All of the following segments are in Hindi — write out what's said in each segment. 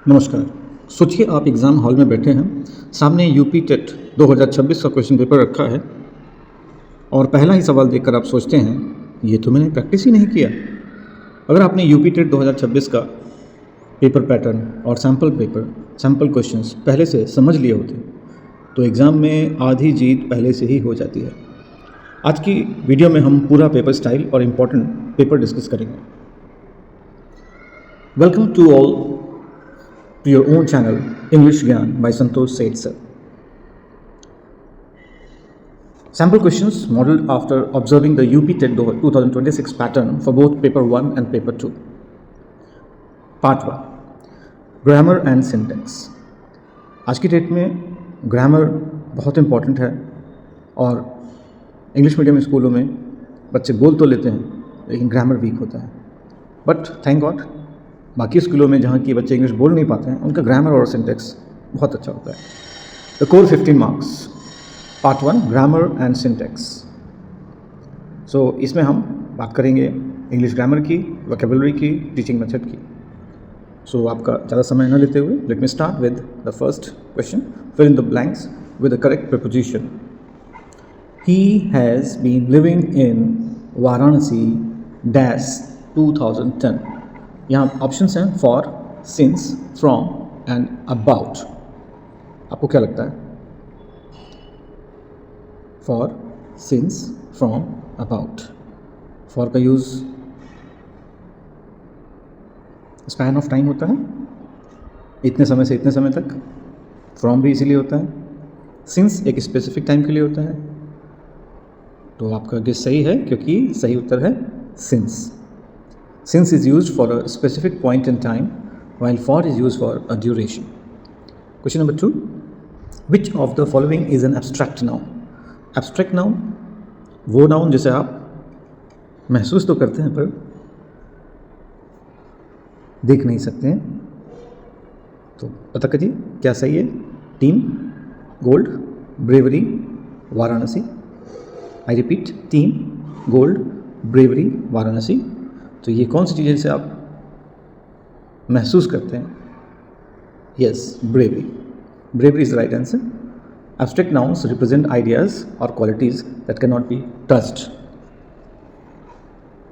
नमस्कार। सोचिए आप एग्ज़ाम हॉल में बैठे हैं, सामने यूपी टेट 2026 का क्वेश्चन पेपर रखा है और पहला ही सवाल देखकर आप सोचते हैं, ये तो मैंने प्रैक्टिस ही नहीं किया। अगर आपने यूपी टेट 2026 का पेपर पैटर्न और सैम्पल क्वेश्चंस पहले से समझ लिए होते, तो एग्ज़ाम में आधी जीत पहले से ही हो जाती है। आज की वीडियो में हम पूरा पेपर स्टाइल और इम्पोर्टेंट पेपर डिस्कस करेंगे। Welcome to all to your own channel English Gyan by Santosh Seth sir. Sample questions modeled after observing the UP TET 2026 pattern for both paper 1 and paper 2. Part 1, grammar and syntax. आज की डेट में ग्रामर बहुत इम्पॉर्टेंट है और इंग्लिश मीडियम स्कूलों में बच्चे बोल तो लेते हैं लेकिन ग्रामर वीक होता है। बट थैंक गॉड बाकी स्कूलों में जहाँ की बच्चे इंग्लिश बोल नहीं पाते हैं उनका ग्रामर और सिंटेक्स बहुत अच्छा होता है। The core 15 marks, part 1, grammar and syntax. So इसमें हम बात करेंगे इंग्लिश ग्रामर की, वोकैबुलरी की, टीचिंग मेथड की। सो आपका ज़्यादा समय न लेते हुए let me start with the first question. Fill in the blanks with the correct preposition. He has been living in Varanasi dash 2010। यहाँ ऑप्शंस हैं for, since, from and about. आपको क्या लगता है? For, since, from, about. For का यूज़ स्पैन ऑफ टाइम होता है, इतने समय से इतने समय तक। फ्रॉम भी इसीलिए होता है। सिंस एक स्पेसिफिक टाइम के लिए होता है। तो आपका गेस सही है क्योंकि सही उत्तर है since. Since is used for a specific point in time, while for is used for a duration. Question number 2. Which of the following is an abstract noun? Abstract noun वो noun जिसे आप महसूस तो करते हैं पर देख नहीं सकते हैं। तो पता करिए क्या सही है? Team, gold, bravery, Varanasi. I repeat, team, gold, bravery, Varanasi. तो ये कौन सी चीज़ें जिसे आप महसूस करते हैं? Yes, bravery. Bravery is the right answer. Abstract nouns represent ideas और qualities that can not be touched.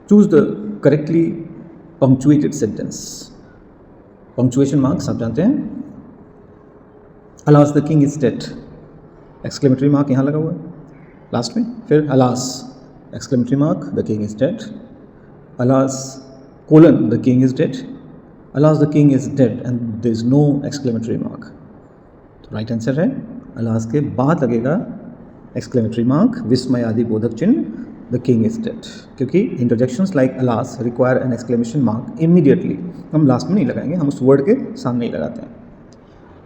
Choose the correctly punctuated sentence. Punctuation marks आप जानते हैं। Alas the king is dead, exclamatory mark यहाँ लगा हुआ है लास्ट में। फिर alas, exclamatory mark, the king is dead. Alas, colon, the king is dead. Alas, the king is dead and there is no exclamatory mark. तो राइट आंसर है alas के बाद लगेगा exclamatory mark, विस्मय आदि बोधक चिन्ह, the king is dead। क्योंकि interjections like alas require an exclamation mark immediately। हम लास्ट में नहीं लगाएंगे, हम उस वर्ड के सामने ही लगाते हैं।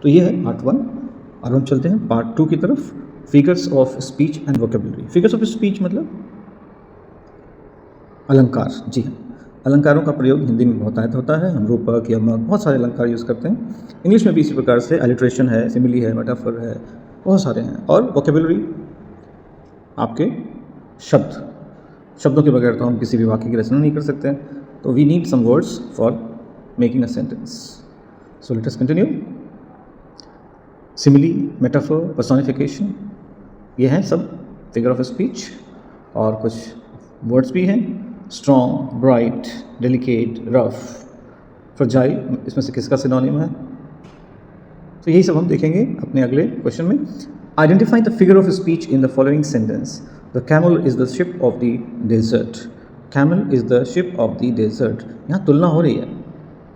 तो ये है पार्ट 1। और हम चलते हैं पार्ट 2 की तरफ। Figures of speech and vocabulary. Figures of speech मतलब अलंकार। जी हाँ, अलंकारों का प्रयोग हिंदी में बहुत आयत होता है। हम रूपक, यमक, बहुत सारे अलंकार यूज़ करते हैं। इंग्लिश में भी इसी प्रकार से एलिट्रेशन है, सिमिली है, मेटाफर है, बहुत सारे हैं। और वोकैबुलरी आपके शब्दों के बगैर तो हम किसी भी वाक्य की रचना नहीं कर सकते हैं। तो we need some words for making a sentence. So let us continue. Simile, metaphor, personification, ये हैं सब फिगर ऑफ स्पीच। और कुछ वर्ड्स भी हैं, strong, bright, delicate, rough, fragile, इसमें से किसका सिनोनिम है? तो यही सब हम देखेंगे अपने अगले क्वेश्चन में। Identify the figure of speech in the following sentence. The camel is the ship of the desert. Camel is the ship of the desert. यहाँ तुलना हो रही है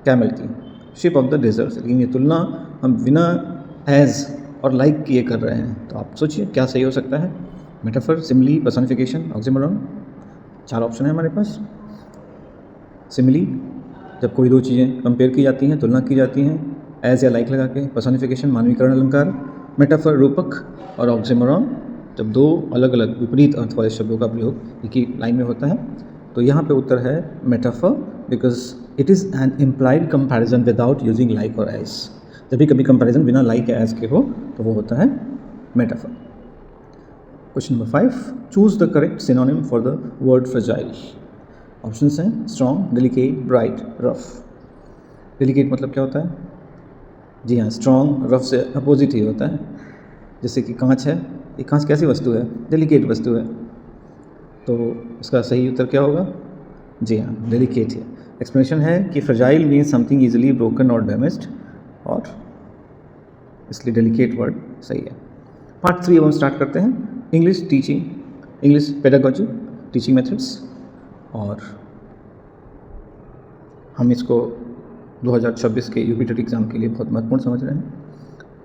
कैमल की शिप ऑफ द डेजर्ट, लेकिन ये तुलना हम बिना एज और लाइक किए कर रहे हैं। तो आप सोचिए क्या सही हो सकता है? Metaphor, simile, personification, oxymoron. 4 option है हमारे पास। सिमिली जब कोई दो चीज़ें कंपेयर की जाती हैं, तुलना की जाती हैं एज या लाइक लगा के। पर्सोनिफिकेशन मानवीकरण अलंकार। मेटाफर रूपक। और ऑक्सीमोरॉन जब दो अलग अलग विपरीत अर्थ वाले शब्दों का प्रयोग एक ही लाइन में होता है। तो यहाँ पे उत्तर है metaphor, because it is an implied comparison without using like और एज। जब भी कभी कंपैरिजन बिना लाइक या एज के हो तो वो होता है metaphor. Question number 5, choose the correct synonym for the word fragile. Options हैं strong, delicate, bright, rough. Delicate मतलब क्या होता है? जी हाँ, स्ट्रॉन्ग रफ से अपोजिट ही होता है। जैसे कि कांच है, ये कांच कैसी वस्तु है? डेलिकेट वस्तु है। तो इसका सही उत्तर क्या होगा? जी हाँ, डेलिकेट है। एक्सप्लेनेशन है कि fragile means something easily broken और डैमेज्ड, और इसलिए डेलिकेट वर्ड सही है। पार्ट 3 अब हम स्टार्ट करते हैं। English teaching, English pedagogy, teaching methods, और हम इसको 2026 के यूपी टेट एग्ज़ाम के लिए बहुत महत्वपूर्ण समझ रहे हैं,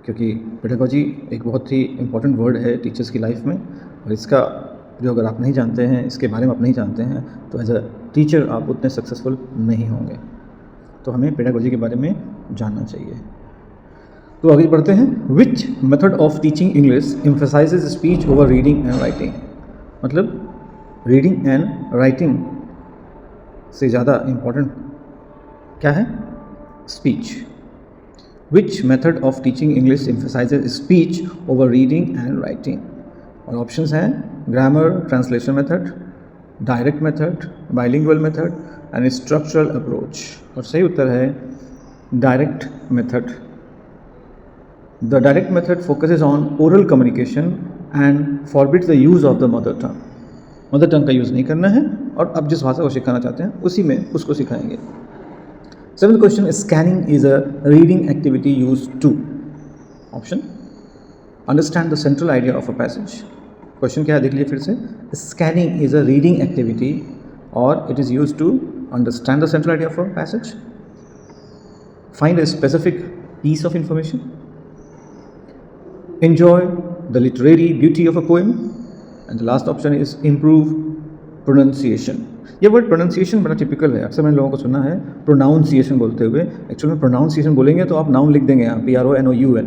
क्योंकि पेडागोजी एक बहुत ही इम्पोर्टेंट वर्ड है टीचर्स की लाइफ में, और इसका जो अगर आप नहीं जानते हैं, इसके बारे में आप नहीं जानते हैं, तो एज अ टीचर आप उतने सक्सेसफुल नहीं होंगे। तो हमें पेडागोजी के बारे में जानना चाहिए। तो आगे बढ़ते हैं। Which method of teaching English emphasises speech over reading and writing? मतलब रीडिंग एंड राइटिंग से ज़्यादा इम्पोर्टेंट क्या है? Speech. Which method of teaching English emphasises speech over reading and writing? और ऑप्शंस हैं grammar translation method, direct method, bilingual method and structural approach. और सही उत्तर है direct method. The direct method focuses on oral communication and forbids the use of the mother tongue. Mother tongue का यूज़ नहीं करना है, और अब जिस भाषा को सिखाना चाहते हैं उसी में उसको सिखाएंगे। 7th question, scanning is a reading activity used to? Option, understand the central idea of a passage. Question क्या है देख लीजिए फिर से। Scanning is a reading activity और it is used to understand the central idea of a passage. Find a specific piece of information. Enjoy the literary beauty of a poem, and the last option is improve pronunciation. ये वर्ड प्रोनाउंसिएशन बड़ा टिपिकल है, अक्सर मैंने लोगों को सुना है प्रोनाउंसिएशन बोलते हुए। एक्चुअल में प्रोनाउंसिएशन बोलेंगे तो आप नाउन लिख देंगे यहाँ PRONOUN।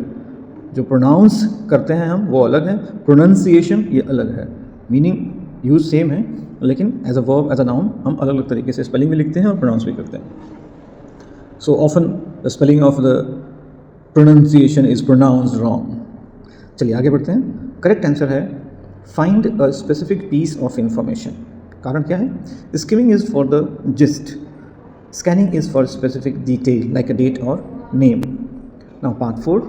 जो प्रोनाउंस करते हैं हम वो अलग है, प्रोनाउंसिएशन ये अलग है। मीनिंग यूज सेम है, लेकिन as a verb as a noun हम अलग अलग तरीके से स्पेलिंग में लिखते हैं और प्रोनाउंस भी करते हैं। So often the spelling of the pronunciation is pronounced wrong. चलिए आगे बढ़ते हैं। करेक्ट आंसर है find a specific piece of information. कारण क्या है? Skimming is for the gist, scanning is for specific detail like a date और name. Now part 4,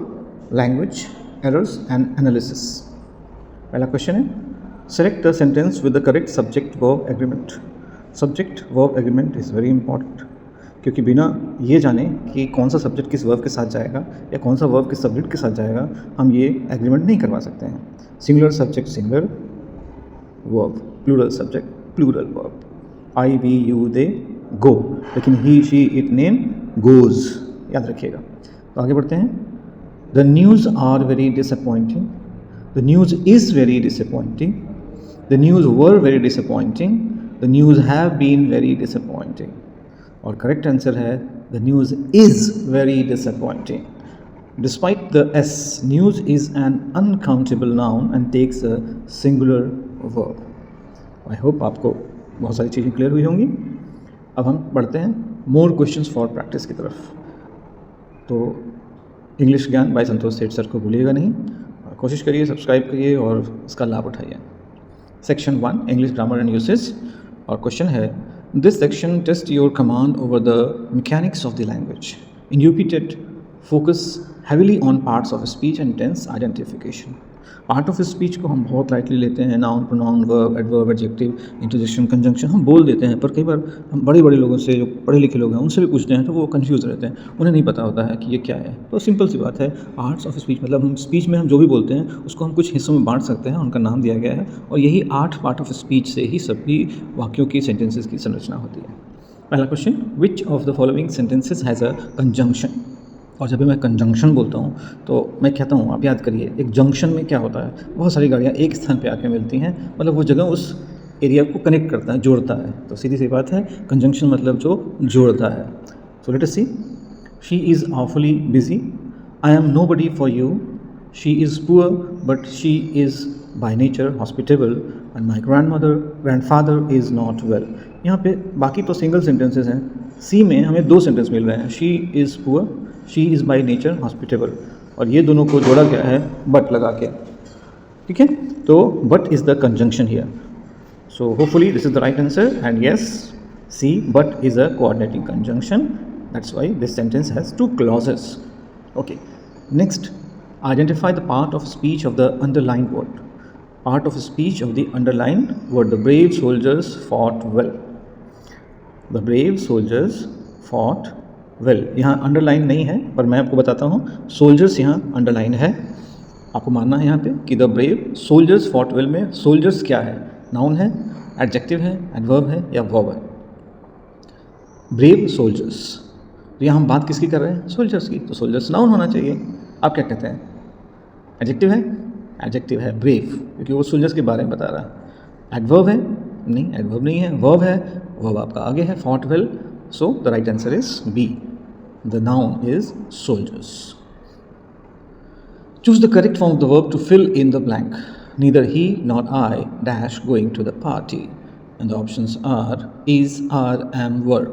language errors and analysis. पहला क्वेश्चन है, select the sentence with the correct subject verb agreement. Subject verb agreement is very important, क्योंकि बिना ये जाने कि कौन सा सब्जेक्ट किस वर्ब के साथ जाएगा या कौन सा वर्ब किस सब्जेक्ट के साथ जाएगा, हम ये एग्रीमेंट नहीं करवा सकते हैं। Singular subject singular verb, plural subject plural verb. I we you they go, लेकिन he she it name goes, याद रखिएगा। तो आगे बढ़ते हैं। The news are very disappointing, the news is very disappointing, the news were very disappointing, the news have been very disappointing. और करेक्ट आंसर है the news is very disappointing. Despite the S, news is an uncountable noun and takes a singular verb. I hope आपको बहुत सारी चीज़ें क्लियर हुई होंगी। अब हम बढ़ते हैं मोर क्वेश्चंस फॉर प्रैक्टिस की तरफ। तो इंग्लिश ज्ञान बाय संतोष सेठ सर को भूलिएगा नहीं, कोशिश करिए, सब्सक्राइब करिए और इसका लाभ उठाइए। Section 1, English grammar and usage. और क्वेश्चन है, this section tests your command over the mechanics of the language. In UP TET, focus heavily on parts of speech and tense identification. Part of speech को हम बहुत लाइटली लेते हैं, noun, pronoun, verb, adverb, adjective, interjection, conjunction हम बोल देते हैं, पर कई बार हम बड़े बड़े लोगों से, जो पढ़े लिखे लोग हैं, उनसे भी पूछते हैं तो वो कंफ्यूज रहते हैं, उन्हें नहीं पता होता है कि ये क्या है। तो सिंपल सी बात है, पार्ट्स ऑफ स्पीच मतलब हम स्पीच में हम जो भी बोलते हैं उसको हम कुछ हिस्सों में बांट सकते हैं, उनका नाम दिया गया है, और यही 8 पार्ट ऑफ स्पीच से ही सभी वाक्यों की, सेंटेंसेस की संरचना होती है। पहला question, which of the following sentences has a conjunction. और जब भी मैं कंजंक्शन बोलता हूँ तो मैं कहता हूँ, आप याद करिए, एक जंक्शन में क्या होता है, बहुत सारी गाड़ियाँ एक स्थान पे आके मिलती हैं, मतलब वो जगह उस एरिया को कनेक्ट करता है, जोड़ता है। तो सीधी सी बात है, कंजंक्शन मतलब जो जोड़ता है। So let us see. She is awfully busy, I am nobody for you, she is poor but she is by nature hospitable, and my grandfather is not well. यहाँ पे बाकी तो सिंगल सेंटेंसेस हैं, सी में हमें 2 सेंटेंस मिल रहे हैं, she is poor, she is by nature hospitable, और ये दोनों को जोड़ा गया है बट लगा के, ठीक है। तो but is the conjunction here, so hopefully this is the right answer, and yes, see but is a coordinating conjunction, that's why this sentence has 2 clauses. Okay, Next, identify the part of speech of the underlined word. Part of speech of the underlined word. The brave soldiers fought well. The brave soldiers fought well. यहाँ अंडरलाइन नहीं है, पर मैं आपको बताता हूँ सोल्जर्स यहाँ अंडरलाइन है. आपको मानना है यहाँ पे कि the brave soldiers fought well में सोल्जर्स क्या है, नाउन है, एडजेक्टिव है, एडवर्ब है या वर्ब है. ब्रेव सोल्जर्स, तो यहाँ हम बात किसकी कर रहे हैं, सोल्जर्स की, तो सोल्जर्स नाउन होना चाहिए. आप क्या कहते हैं, एडजेक्टिव है, एडजेक्टिव है ब्रेव, क्योंकि वो सोल्जर्स के बारे में बता रहा है. एडवर्ब है, नहीं एडवर्ब नहीं है, वर्ब है, वर्ब आपका आगे है, fought well. So the right answer is B, the noun is soldiers. Choose the correct form of the verb to fill in the blank. Neither he nor I dash going to the party. And the options are is, are, am, were.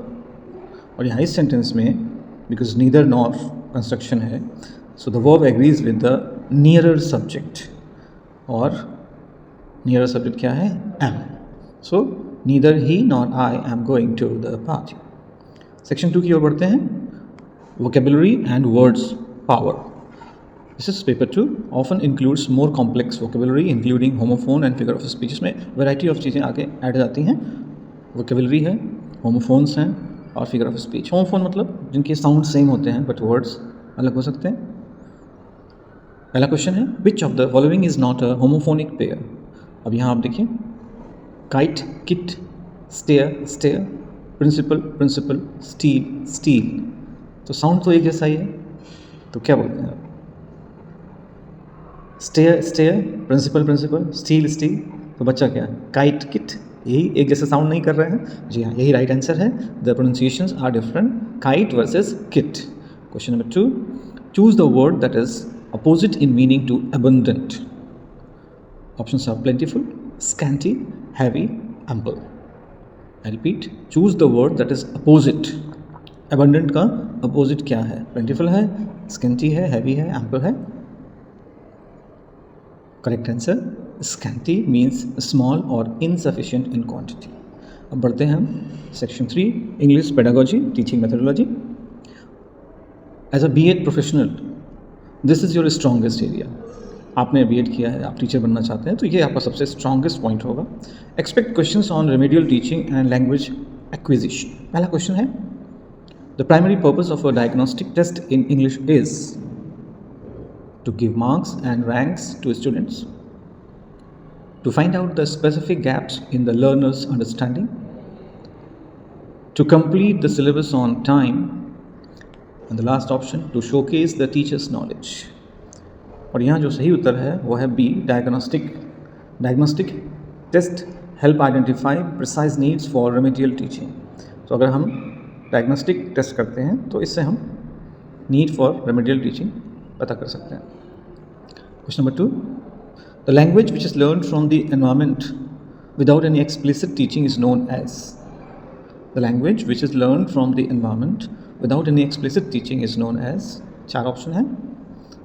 और यहाँ इस सेंटेंस में because neither nor construction है, so the verb agrees with the nearer subject. और nearer subject क्या है, am. So neither he nor I am going to the party. Section 2 की ओर बढ़ते हैं. Vocabulary and words power. This is paper 2. Often includes more complex vocabulary including homophone and figure of speech. में variety of चीज़ें आगे ऐड जाती हैं. vocabulary है, homophones हैं और figure of speech. homophone मतलब जिनके साउंड सेम होते हैं बट वर्ड्स अलग हो सकते हैं. पहला क्वेश्चन है which of the following is not a homophonic pair. अब यहाँ आप देखिए kite, kit, stare, stare, principal, principal, steal, steal. तो साउंड तो एक जैसा ही है, तो क्या बोलते हैं आप, stair stare, principal principle, steel steal. तो बच्चा क्या है, काइट किट, यही एक जैसे साउंड नहीं कर रहे हैं. जी हाँ, यही राइट आंसर है. The pronunciations are different, kite versus kit. Question number 2. Choose the word that is opposite in meaning to abundant. Options are plentiful, scanty, heavy, ample. I repeat, choose the word that is opposite. Abundant का अपोजिट क्या है, प्लेंटीफुल है, स्कैंटी है, हैवी है, एम्पल है. Correct answer scanty means small और इनसफिशिएंट इन क्वांटिटी. अब बढ़ते हैं हम section 3 English pedagogy teaching methodology. As a BEd professional this is your strongest area. आपने बीएड किया है, आप टीचर बनना चाहते हैं, तो ये आपका सबसे स्ट्रॉन्गेस्ट पॉइंट होगा. Expect questions on remedial teaching and language acquisition. पहला क्वेश्चन है the primary purpose of a diagnostic test in English is to give marks and ranks to students, to find out the specific gaps in the learner's understanding, to complete the syllabus on time, and the last option to showcase the teacher's knowledge. और यहाँ जो सही उत्तर है वो है B, diagnostic. Diagnostic test help identify precise needs for remedial teaching. तो अगर हम डायग्नोस्टिक टेस्ट करते हैं तो इससे हम नीड फॉर रेमेडियल टीचिंग पता कर सकते हैं. Question number 2. The language which is learn from the environment without any explicit teaching is known as. The language which is learn from the environment without any explicit teaching is known as. 4 option है.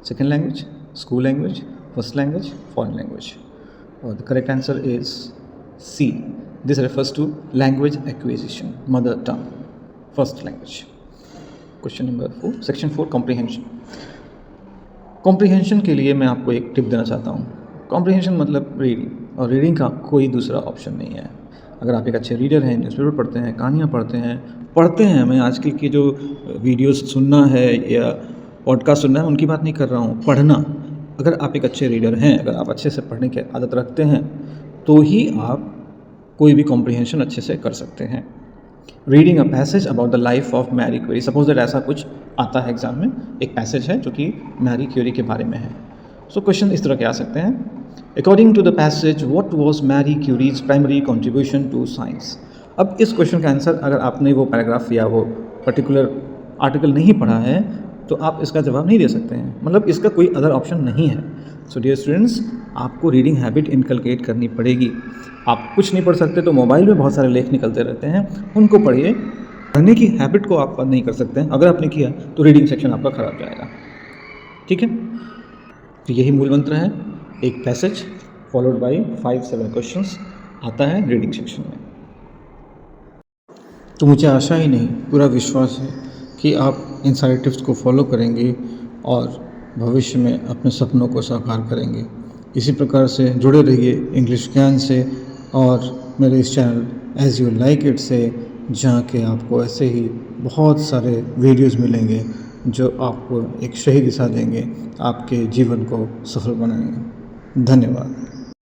Second language, school language, first language, foreign language. और the correct answer is C. This refers to language acquisition, mother tongue, first language. Question number 4 section 4 comprehension. Comprehension के लिए मैं आपको एक टिप देना चाहता हूँ. कॉम्प्रिहेंशन मतलब रीडिंग, और रीडिंग का कोई दूसरा ऑप्शन नहीं है. अगर आप एक अच्छे रीडर हैं, न्यूज़पेपर पढ़ते हैं, कहानियाँ पढ़ते हैं, मैं आजकल की जो वीडियोस सुनना है या पॉडकास्ट सुनना है उनकी बात नहीं कर रहा हूँ, पढ़ना. अगर आप एक अच्छे रीडर हैं, अगर आप अच्छे से पढ़ने की आदत रखते हैं, तो ही आप कोई भी कॉम्प्रिहेंशन अच्छे से कर सकते हैं. Reading a passage about the life of Marie Curie. Suppose that ऐसा कुछ आता है एग्जाम में, एक पैसेज है जो कि मैरी क्यूरी के बारे में है. सो क्वेश्चन इस तरह के आ सकते हैं. According to the passage what was Marie Curie's primary contribution to science. अब इस क्वेश्चन का आंसर, अगर आपने वो पैराग्राफ या वो पर्टिकुलर आर्टिकल नहीं पढ़ा है तो आप इसका जवाब नहीं दे सकते हैं, मतलब इसका कोई अदर ऑप्शन नहीं है. सो डियर स्टूडेंट्स, आपको रीडिंग हैबिट इनकलकेट करनी पड़ेगी. आप कुछ नहीं पढ़ सकते तो मोबाइल में बहुत सारे लेख निकलते रहते हैं, उनको पढ़िए. पढ़ने की हैबिट को आप बंद नहीं कर सकते हैं. अगर आपने किया तो रीडिंग सेक्शन आपका खराब जाएगा. ठीक है, तो यही मूल मंत्र है. एक पैसेज फॉलोड बाय 5-7 क्वेश्चंस आता है रीडिंग सेक्शन में. तो मुझे आशा ही नहीं, पूरा विश्वास है कि आप इन सारे टिप्स को फॉलो करेंगे और भविष्य में अपने सपनों को साकार करेंगे। इसी प्रकार से जुड़े रहिए इंग्लिश ज्ञान से और मेरे इस channel as you like it से, जहाँ के आपको ऐसे ही बहुत सारे वीडियोज़ मिलेंगे जो आपको एक सही दिशा देंगे, आपके जीवन को सफल बनाएंगे। धन्यवाद।